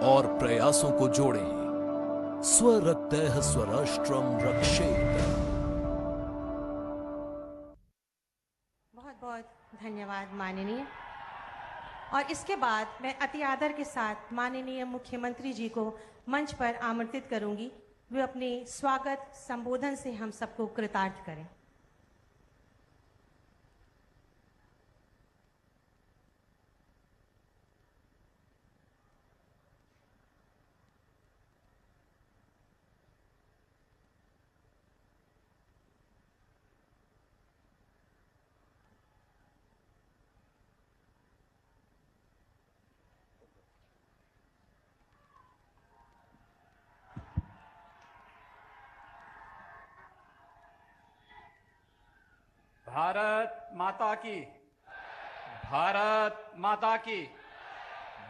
और प्रयासों को जोड़ें। स्वरक्तः स्वराष्ट्रम रक्षेत। बहुत बहुत धन्यवाद माननीय। और इसके बाद मैं अति आदर के साथ माननीय मुख्यमंत्री जी को मंच पर आमंत्रित करूंगी। वे अपने स्वागत संबोधन से हम सबको कृतार्थ करें। भारत माता की, भारत माता की,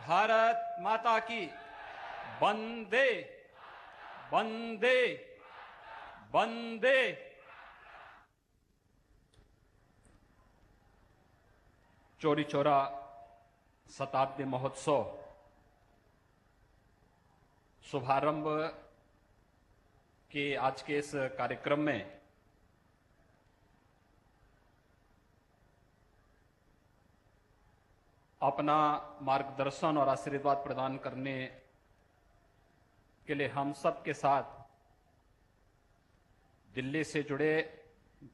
भारत माता की। वंदे वंदे वंदे। चौरी चौरा शताब्दी महोत्सव शुभारंभ के आज के इस कार्यक्रम में अपना मार्गदर्शन और आशीर्वाद प्रदान करने के लिए हम सब के साथ दिल्ली से जुड़े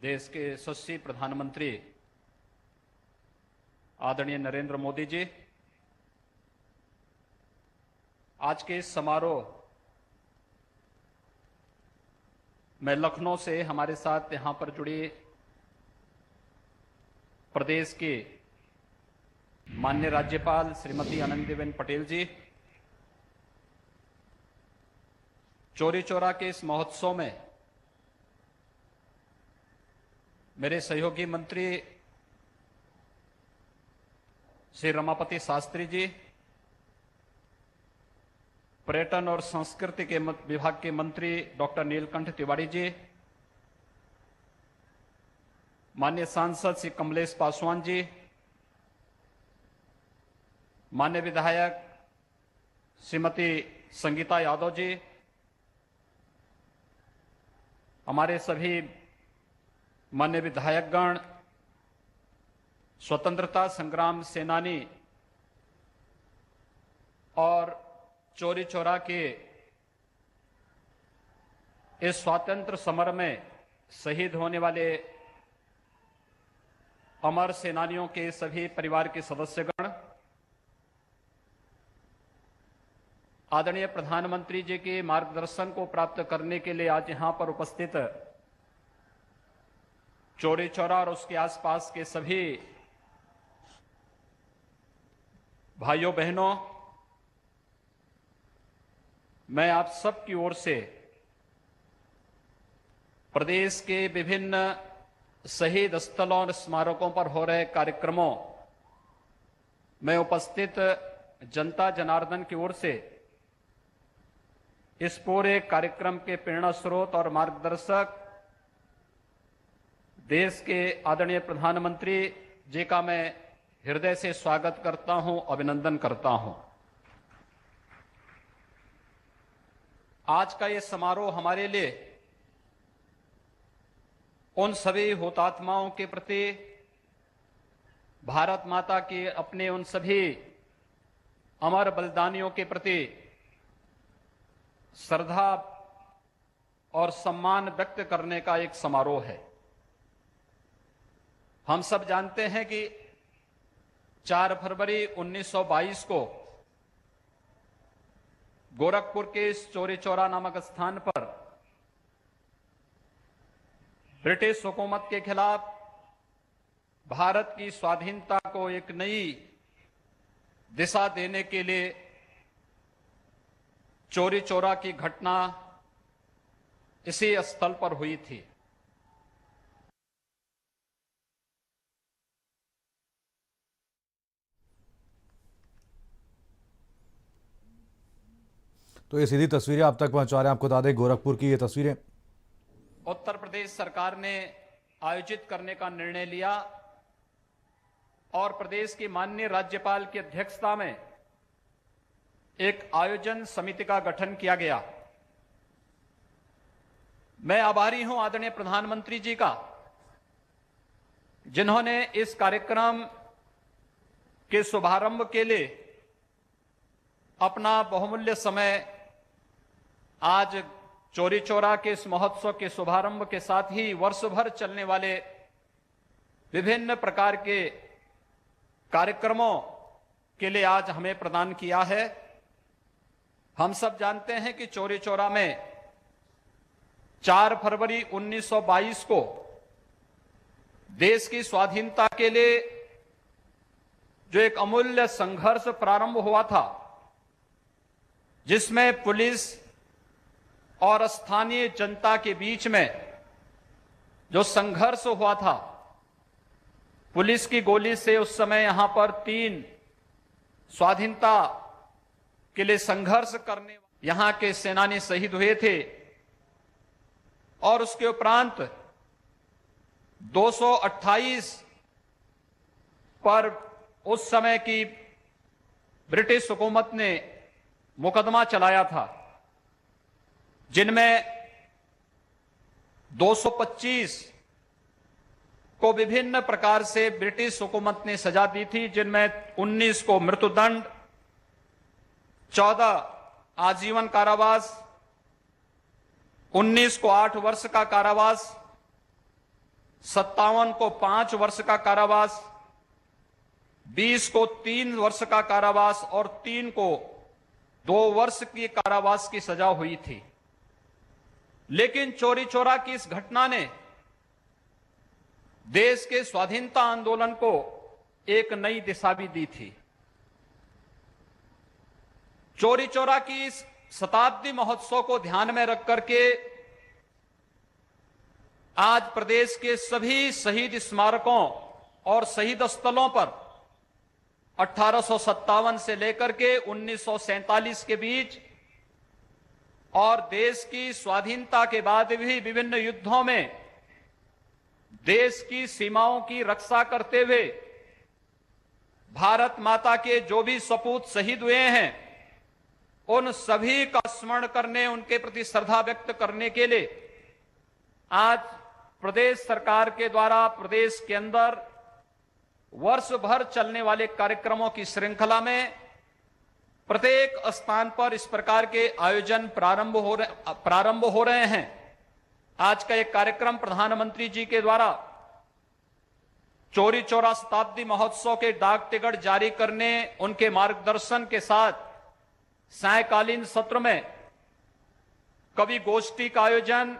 देश के यशस्वी प्रधानमंत्री आदरणीय नरेंद्र मोदी जी, आज के इस समारोह में लखनऊ से हमारे साथ यहां पर जुड़ी प्रदेश की माननीय राज्यपाल श्रीमती आनंदीबेन पटेल जी, चौरी चौरा के इस महोत्सव में मेरे सहयोगी मंत्री श्री रमापति शास्त्री जी, पर्यटन और संस्कृति के विभाग के मंत्री डॉक्टर नीलकंठ तिवारी जी, माननीय सांसद श्री कमलेश पासवान जी, माननीय विधायक श्रीमती संगीता यादव जी, हमारे सभी माननीय विधायकगण, स्वतंत्रता संग्राम सेनानी और चौरी चौरा के इस स्वातंत्र समर में शहीद होने वाले अमर सेनानियों के सभी परिवार के सदस्यगण, आदरणीय प्रधानमंत्री जी के मार्गदर्शन को प्राप्त करने के लिए आज यहां पर उपस्थित चौरी चौरा और उसके आसपास के सभी भाइयों बहनों, मैं आप सब की ओर से प्रदेश के विभिन्न शहीद स्थलों और स्मारकों पर हो रहे कार्यक्रमों में उपस्थित जनता जनार्दन की ओर से इस पूरे कार्यक्रम के प्रेरणा स्रोत और मार्गदर्शक देश के आदरणीय प्रधानमंत्री जी का मैं हृदय से स्वागत करता हूं, अभिनंदन करता हूं। आज का ये समारोह हमारे लिए उन सभी हुतात्माओं के प्रति, भारत माता के अपने उन सभी अमर बलिदानियों के प्रति श्रद्धा और सम्मान व्यक्त करने का एक समारोह है। हम सब जानते हैं कि 4 फरवरी 1922 को गोरखपुर के इस चौरी चौरा नामक स्थान पर ब्रिटिश हुकूमत के खिलाफ भारत की स्वाधीनता को एक नई दिशा देने के लिए चौरी चौरा की घटना इसी स्थल पर हुई थी। तो ये सीधी तस्वीरें आप तक पहुंचा रहे हैं। आपको बता दें गोरखपुर की ये तस्वीरें उत्तर प्रदेश सरकार ने आयोजित करने का निर्णय लिया और प्रदेश की माननीय राज्यपाल की अध्यक्षता में एक आयोजन समिति का गठन किया गया। मैं आभारी हूं आदरणीय प्रधानमंत्री जी का, जिन्होंने इस कार्यक्रम के शुभारंभ के लिए अपना बहुमूल्य समय आज चौरी चौरा के इस महोत्सव के शुभारंभ के साथ ही वर्ष भर चलने वाले विभिन्न प्रकार के कार्यक्रमों के लिए आज हमें प्रदान किया है। हम सब जानते हैं कि चौरी चौरा में 4 फरवरी 1922 को देश की स्वाधीनता के लिए जो एक अमूल्य संघर्ष प्रारंभ हुआ था, जिसमें पुलिस और स्थानीय जनता के बीच में जो संघर्ष हुआ था, पुलिस की गोली से उस समय यहां पर 3 स्वाधीनता के लिए संघर्ष करने यहां के सेनानी शहीद हुए थे और उसके उपरांत 228 पर उस समय की ब्रिटिश हुकूमत ने मुकदमा चलाया था, जिनमें 225 को विभिन्न प्रकार से ब्रिटिश हुकूमत ने सजा दी थी, जिनमें 19 को मृत्युदंड, 14 आजीवन कारावास, 19 को 8 वर्ष का कारावास, 57 को 5 वर्ष का कारावास, 20 को 3 वर्ष का कारावास और 3 को 2 वर्ष की कारावास की सजा हुई थी। लेकिन चौरी चौरा की इस घटना ने देश के स्वाधीनता आंदोलन को एक नई दिशा भी दी थी। चौरी चौरा की इस शताब्दी महोत्सव को ध्यान में रख करके आज प्रदेश के सभी शहीद स्मारकों और शहीद स्थलों पर 1857 से लेकर के 1947 के बीच और देश की स्वाधीनता के बाद भी विभिन्न युद्धों में देश की सीमाओं की रक्षा करते हुए भारत माता के जो भी सपूत शहीद हुए हैं, उन सभी का स्मरण करने, उनके प्रति श्रद्धा व्यक्त करने के लिए आज प्रदेश सरकार के द्वारा प्रदेश के अंदर वर्ष भर चलने वाले कार्यक्रमों की श्रृंखला में प्रत्येक स्थान पर इस प्रकार के आयोजन प्रारंभ हो रहे हैं। आज का एक कार्यक्रम प्रधानमंत्री जी के द्वारा चौरी चौरा शताब्दी महोत्सव के डाक टिकट जारी करने, उनके मार्गदर्शन के साथ सायंकालीन सत्र में कवि गोष्ठी का आयोजन,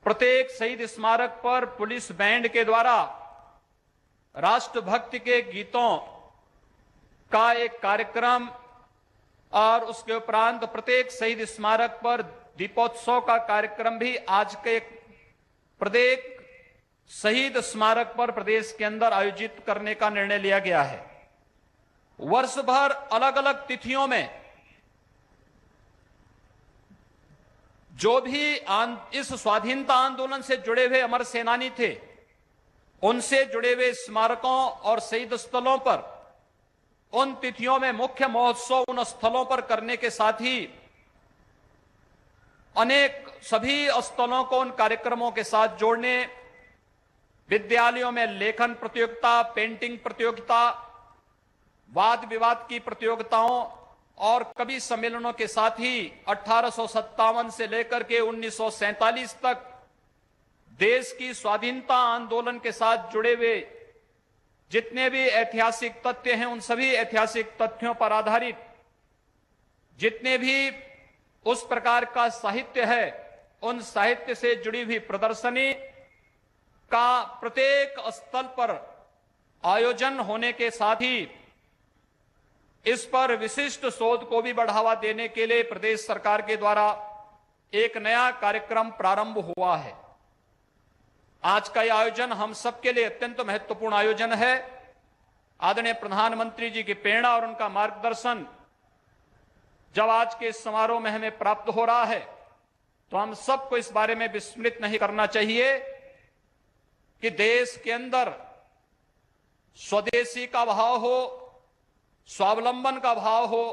प्रत्येक शहीद स्मारक पर पुलिस बैंड के द्वारा राष्ट्रभक्ति के गीतों का एक कार्यक्रम और उसके उपरांत प्रत्येक शहीद स्मारक पर दीपोत्सव का कार्यक्रम भी आज के प्रत्येक शहीद स्मारक पर प्रदेश के अंदर आयोजित करने का निर्णय लिया गया है। वर्ष भर अलग अलग तिथियों में जो भी इस स्वाधीनता आंदोलन से जुड़े हुए अमर सेनानी थे, उनसे जुड़े हुए स्मारकों और शहीद स्थलों पर उन तिथियों में मुख्य महोत्सव उन स्थलों पर करने के साथ ही अनेक सभी स्थलों को उन कार्यक्रमों के साथ जोड़ने, विद्यालयों में लेखन प्रतियोगिता, पेंटिंग प्रतियोगिता, वाद विवाद की प्रतियोगिताओं और कवि सम्मेलनों के साथ ही 1857 से लेकर के 1947 तक देश की स्वाधीनता आंदोलन के साथ जुड़े हुए जितने भी ऐतिहासिक तथ्य हैं, उन सभी ऐतिहासिक तथ्यों पर आधारित जितने भी उस प्रकार का साहित्य है, उन साहित्य से जुड़ी हुई प्रदर्शनी का प्रत्येक स्थल पर आयोजन होने के साथ ही इस पर विशिष्ट शोध को भी बढ़ावा देने के लिए प्रदेश सरकार के द्वारा एक नया कार्यक्रम प्रारंभ हुआ है। आज का यह आयोजन हम सबके लिए अत्यंत महत्वपूर्ण आयोजन है। आदरणीय प्रधानमंत्री जी की प्रेरणा और उनका मार्गदर्शन जब आज के इस समारोह में हमें प्राप्त हो रहा है, तो हम सबको इस बारे में विस्मृत नहीं करना चाहिए कि देश के अंदर स्वदेशी का भाव हो, स्वावलंबन का भाव हो,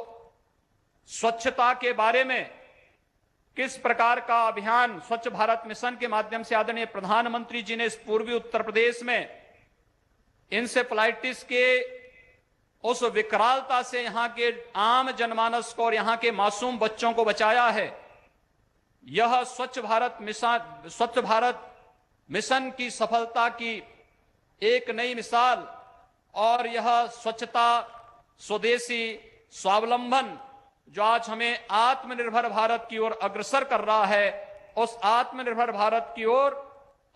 स्वच्छता के बारे में किस प्रकार का अभियान स्वच्छ भारत मिशन के माध्यम से आदरणीय प्रधानमंत्री जी ने इस पूर्वी उत्तर प्रदेश में इंसेफ्लाइटिस के उस विकरालता से यहां के आम जनमानस को और यहां के मासूम बच्चों को बचाया है। यह स्वच्छ भारत मिशन की सफलता की एक नई मिसाल और यह स्वच्छता, स्वदेशी, स्वावलंबन जो आज हमें आत्मनिर्भर भारत की ओर अग्रसर कर रहा है, उस आत्मनिर्भर भारत की ओर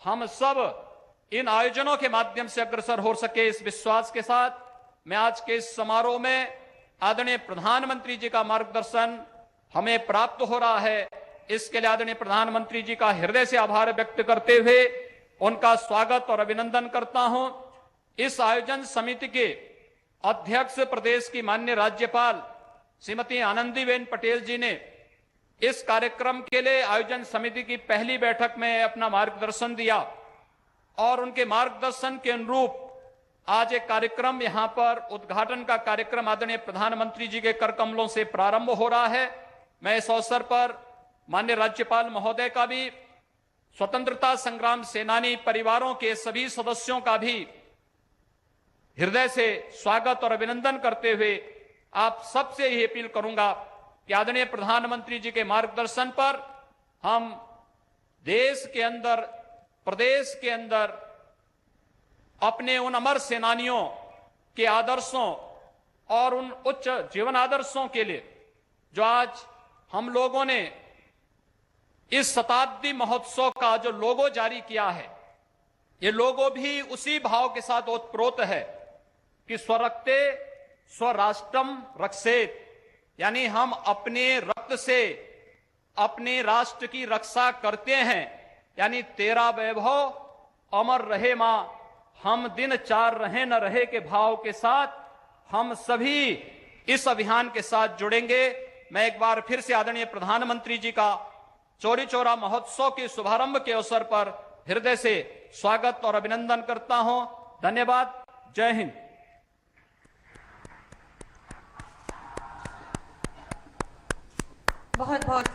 हम सब इन आयोजनों के माध्यम से अग्रसर हो सके, इस विश्वास के साथ मैं आज के इस समारोह में आदरणीय प्रधानमंत्री जी का मार्गदर्शन हमें प्राप्त हो रहा है। इसके लिए आदरणीय प्रधानमंत्री जी का हृदय से आभार व्यक्त करते हुए उनका स्वागत और अभिनंदन करता हूं। इस आयोजन समिति के अध्यक्ष प्रदेश की माननीय राज्यपाल श्रीमती आनंदीबेन पटेल जी ने इस कार्यक्रम के लिए आयोजन समिति की पहली बैठक में अपना मार्गदर्शन दिया और उनके मार्गदर्शन के अनुरूप आज एक कार्यक्रम यहां पर उद्घाटन का कार्यक्रम आदरणीय प्रधानमंत्री जी के कर कमलों से प्रारंभ हो रहा है। मैं इस अवसर पर माननीय राज्यपाल महोदय का भी, स्वतंत्रता संग्राम सेनानी परिवारों के सभी सदस्यों का भी हृदय से स्वागत और अभिनंदन करते हुए आप सबसे यही अपील करूंगा कि आदरणीय प्रधानमंत्री जी के मार्गदर्शन पर हम देश के अंदर, प्रदेश के अंदर अपने उन अमर सेनानियों के आदर्शों और उन उच्च जीवन आदर्शों के लिए जो आज हम लोगों ने इस शताब्दी महोत्सव का जो लोगो जारी किया है, ये लोगो भी उसी भाव के साथ ओतप्रोत है कि स्वरक्ते स्वराष्ट्रम रक्षेत, यानी हम अपने रक्त से अपने राष्ट्र की रक्षा करते हैं, यानी तेरा वैभव अमर रहे मां, हम दिन चार रहे न रहे के भाव के साथ हम सभी इस अभियान के साथ जुड़ेंगे। मैं एक बार फिर से आदरणीय प्रधानमंत्री जी का चौरी चौरा महोत्सव के शुभारंभ के अवसर पर हृदय से स्वागत और अभिनंदन करता हूं। धन्यवाद। जय हिंद। बहुत बहुत